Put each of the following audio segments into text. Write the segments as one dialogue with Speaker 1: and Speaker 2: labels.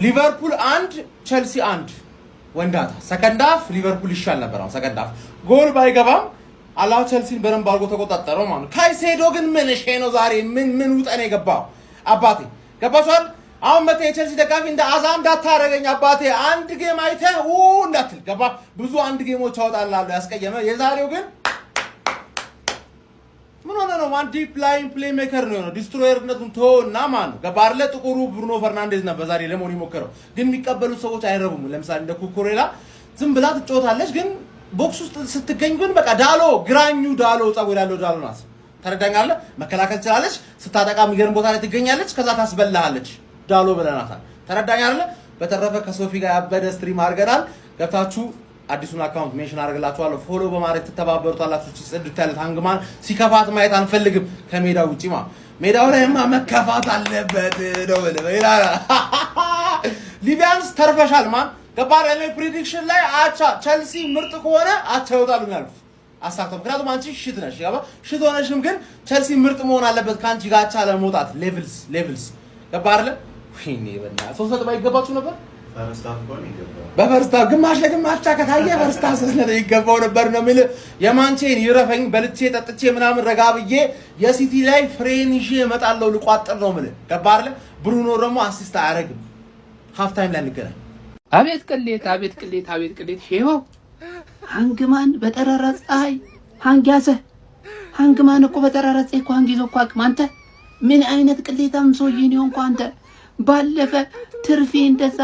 Speaker 1: ሊቨርፑል 1 ቸልሲ 1 ወንዳታ ሰከንድ ሃፍ ሊቨርፑል ይሻል ነበር። አሁን ሰከንድ ሃፍ ጎል ባይገባም አላው ቸልሲን በደንብ አድርጎ ተቆጣጠረው ማለት ነው። ካይሴዶ ግን ምን ነው ዛሬ ምን ውጠኔ የገባው አባቴ ገባቷል። አሁን መተ የቸልሲ ደጋፊ እንደ አዛም እንዳታረገኝ አባቴ አንድ ጌም አይተህ እንዳትል ገባ። ብዙ አንድ ጌሞች አወጣላለሁ ያስቀየመ። የዛሬው ግን ምን ሆነ ነው? ማን ዲፕ ላይን ፕሌይ ሜከር ነው ነው ዲስትሮየርነቱን ተወና ማን ገባ አይደለ? ጥቁሩ ብሩኖ ፈርናንዴዝ ነበር ዛሬ ለሞኒ ሞከረው። ግን የሚቀበሉ ሰዎች አይረቡም። ለምሳሌ እንደ ኩኩሬላ ዝም ብላ ትጫወታለች፣ ግን ቦክስ ውስጥ ስትገኝ ግን በቃ ዳሎ ግራኙ ዳሎ ጸጉር ያለው ዳሎ ናት። ተረዳኛለህ? መከላከል ትችላለች፣ ስታጠቃ የሚገርም ቦታ ላይ ትገኛለች፣ ከዛ ታስበላሃለች። ዳሎ ብለናታል። ተረዳኛለህ? በተረፈ ከሶፊ ጋር ያበደ ስትሪም አድርገናል። ገብታችሁ አዲሱን አካውንት ሜንሽን አድርግላችኋለሁ። ፎሎ በማድረግ ትተባበሩታላችሁ። ጽድት ያለ ታንግማን ሲከፋት ማየት አንፈልግም። ከሜዳው ውጪ ሜዳው ላይማ መከፋት አለበት ነው በሌላ ሊቢያንስ ተርፈሻል ማን ገባር እኔ ፕሪዲክሽን ላይ አቻ ቸልሲ ምርጥ ከሆነ አቻ ይወጣሉ ነው ያልኩት። አሳክቶ ምክንያቱም አንቺ ሽት ነሽ ገባ ሽት ሆነሽም ግን ቸልሲ ምርጥ መሆን አለበት ካንቺ ጋር አቻ ለመውጣት ሌቭልስ ገባር ወይኔ በእናትህ ሶስት ነጥብ አይገባችሁ ነበር። በፈርስታፍ ግማሽ ለግማሽ ከታየ ፈርስታፍ ስለዚህ ይገባው ነበር ነው የሚል የማንቼን ይረፈኝ በልቼ ጠጥቼ ምናምን ረጋብዬ የሲቲ ላይ ፍሬን ይዤ እመጣለሁ ልቋጥር ነው የሚል ገባር ብሩኖ ደግሞ አሲስት አያረግም። ሃፍ ታይም ላይ እንገናኝ።
Speaker 2: አቤት ቅሌት ሼባው ሃንግማን በጠራራ ፀሐይ ሃንጊያዘ ሃንግማን እኮ በጠራራ ፀሐይ እኮ ሃንጊዞ እኮ አንተ ምን አይነት ቅሌታም ሰውዬ ነው እንኳን አንተ ባለፈ ትርፌ እንደዛ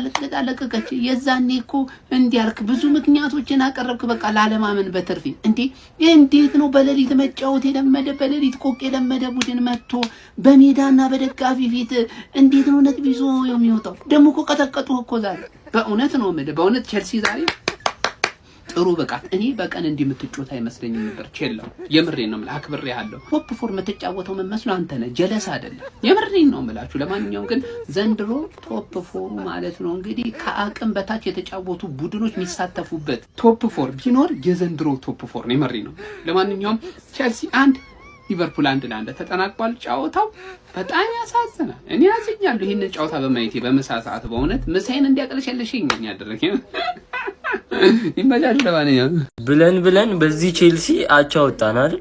Speaker 2: ለጥልጣለቀቀች የዛኔ እኮ እንዲያርክ ብዙ ምክንያቶችን አቀረብክ። በቃ ላለማመን በትርፌ እንዴት ነው በሌሊት መጫወት የለመደ በሌሊት ቆቅ የለመደ ቡድን መጥቶ በሜዳና በደጋፊ ፊት እንዴት ነው ነጥብ ይዞ የሚወጣው? ደግሞ እኮ ቀጠቀጡ እኮ ዛሬ። በእውነት ነው የምልህ በእውነት ቸልሲ ዛሬ ጥሩ በቃት። እኔ በቀን እንዲምትጫወት አይመስለኝም ነበር። ቸላው የምሬን ነው የምልህ፣ አክብሬሃለሁ። ቶፕ ፎር የምትጫወተው ምን መስሎ አንተ ነህ፣ ጀለስ አይደለም። የምሬን ነው የምላችሁ። ለማንኛውም ግን ዘንድሮ ቶፕ ፎር ማለት ነው እንግዲህ ከአቅም በታች የተጫወቱ ቡድኖች የሚሳተፉበት ቶፕ ፎር ቢኖር የዘንድሮ ቶፕ ፎር ነው። የምሬን ነው። ለማንኛውም ቸልሲ 1 ሊቨርፑል 1-1 ተጠናቋል። ጫወታው በጣም ያሳዝናል። እኔ ያዝኛለሁ ይሄንን ጫወታ በማየቴ በምሳ ሰዓት በእውነት ምሳዬን እንዲያቀለሸልሽኝ ያደረገኝ ይመጃል። ለማንኛውም
Speaker 3: ብለን በዚህ ቼልሲ አቻ ወጣን አይደል?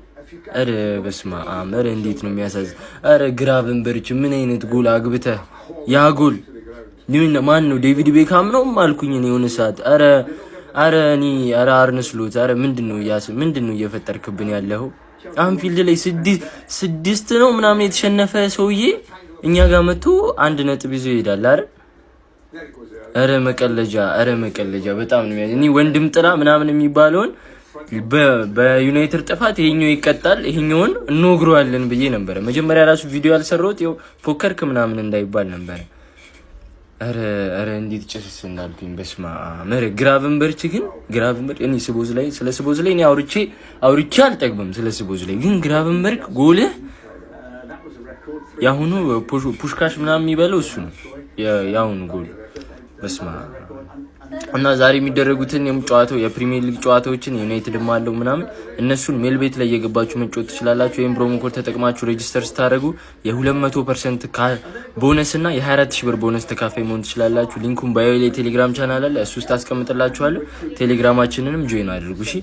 Speaker 3: አረ በስመ አብ! አረ እንዴት ነው የሚያሳዝን! አረ ግራቨንበርች ምን አይነት ጎል አግብተህ ያ ጎል ማን ነው? ዴቪድ ቤካም ነው ማልኩኝ ነው የሆነ ሰዓት። አረ አርነ ስሎት አረ ምንድነው እየፈጠርክብን ያለው? አንፊልድ ላይ 6 ነው ምናምን የተሸነፈ ሰውዬ እኛ ጋር መጥቶ 1 ነጥብ ይዞ ይሄዳል አይደል? አረ መቀለጃ በጣም ነው እኔ ወንድም ጥላ ምናምን የሚባለውን በዩናይትድ ጥፋት ይሄኛው ይቀጣል ይሄኛውን እንወግረዋለን ብዬ ነበር። መጀመሪያ ራሱ ቪዲዮ ያልሰራሁት ይኸው ፎከርክ ምናምን እንዳይባል ነበር። አረ እንዴት ጭስ እንዳልኩኝ በስማ መረ ግራቨንበርች እኔ ስለ ስቦዝ ላይ እኔ አውርቼ አልጠግብም። ስለ ስቦዝ ላይ ግን ግራቨንበርግ ጎል ያሁኑ ፑሽካሽ ምናምን የሚበለው እሱ ነው ያሁኑ ጎል በስማ እና ዛሬ የሚደረጉትን የጨዋታው የፕሪሚየር ሊግ ጨዋታዎችን ዩናይትድም አለው ምናምን እነሱን ሜል ቤት ላይ እየገባችሁ መጫወት ትችላላችሁ። ወይም ፕሮሞ ኮድ ተጠቅማችሁ ሬጂስተር ስታደርጉ የ200% ቦነስ እና የ24000 ብር ቦነስ ተካፋይ መሆን ትችላላችሁ። ሊንኩን ባዮ ላይ ቴሌግራም ቻናል አለ፣ እሱ ውስጥ አስቀምጥላችኋለሁ። ቴሌግራማችንንም ጆይን አድርጉ እሺ።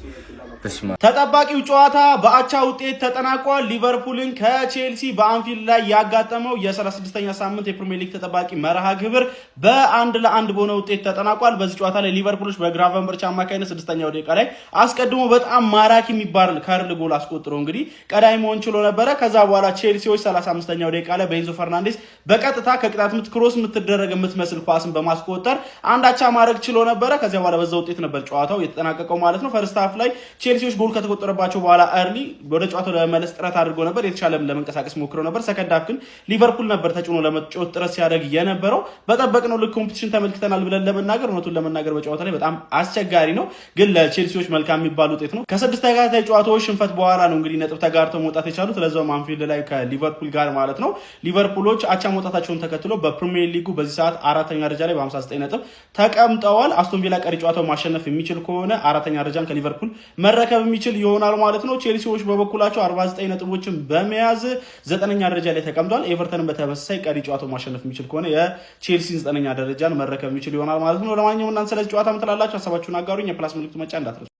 Speaker 1: ተጠባቂው ጨዋታ በአቻ ውጤት ተጠናቋል። ሊቨርፑልን ከቼልሲ በአንፊልድ ላይ ያጋጠመው የ36ኛ ሳምንት የፕሪሚየር ሊግ ተጠባቂ መርሃ ግብር በ1-1 በሆነ ውጤት ተጠናቋል። በዚህ ጨዋታ ላይ ሊቨርፑሎች በግራቨንበርች አማካይነት 6ኛው ደቂቃ ላይ አስቀድሞ በጣም ማራኪ የሚባል ከርል ጎል አስቆጥሮ እንግዲህ ቀዳሚ መሆን ችሎ ነበረ። ከዛ በኋላ ቼልሲዎች 35ኛው ደቂቃ ላይ በኤንዞ ፈርናንዴዝ በቀጥታ ከቅጣት ምት ክሮስ የምትደረግ የምትመስል ኳስን በማስቆጠር አንዳቻ ማድረግ ችሎ ነበረ። ከዛ በኋላ በዛ ውጤት ነበር ጨዋታው የተጠናቀቀው ማለት ነው። ፈርስት ሃፍ ላይ ቼልሲዎች ጎል ከተቆጠረባቸው በኋላ አርሊ ወደ ጨዋታው ለመመለስ ጥረት አድርጎ ነበር። የተሻለም ለመንቀሳቀስ ሞክረው ነበር። ሰከንድ ሃፍ ግን ሊቨርፑል ነበር ተጭኖ ለመጫወት ጥረት ሲያደርግ የነበረው። በጠበቅነው ልክ ኮምፒቲሽን ተመልክተናል ብለን እውነቱን ለመናገር በጨዋታ ላይ በጣም አስቸጋሪ ነው፣ ግን ለቼልሲዎች መልካም የሚባል ውጤት ነው። ከ6 ተከታታይ ጨዋታዎች ሽንፈት በኋላ ነው እንግዲህ ነጥብ ተጋርተው መውጣት የቻሉት ለዛው አንፊልድ ላይ ከሊቨርፑል ጋር ማለት ነው። ሊቨርፑሎች አቻ መውጣታቸውን ተከትሎ በፕሪሚየር ሊጉ በዚህ ሰዓት 4ኛ ደረጃ ላይ በ59 ነጥብ ተቀምጠዋል። አስቶን ቪላ ቀሪ ጨዋታው ማሸነፍ የሚችል ከሆነ 4ኛ ደረጃን ከሊቨርፑል መረከብ መረከብ የሚችል ይሆናል ማለት ነው። ቼልሲዎች በበኩላቸው 49 ነጥቦችን በመያዝ 9ኛ ደረጃ ላይ ተቀምጧል። ኤቨርተንን በተመሳሳይ ቀሪ ጨዋታው ማሸነፍ የሚችል ከሆነ የቼልሲን 9ኛ ደረጃን መረከብ የሚችል ይሆናል ማለት ነው። ለማንኛውም እናንተ ስለዚህ ጨዋታ ምን ትላላችሁ? ሀሳባችሁን አጋሩኝ። የፕላስ ምልክቱ መጫ እንዳትረሱ።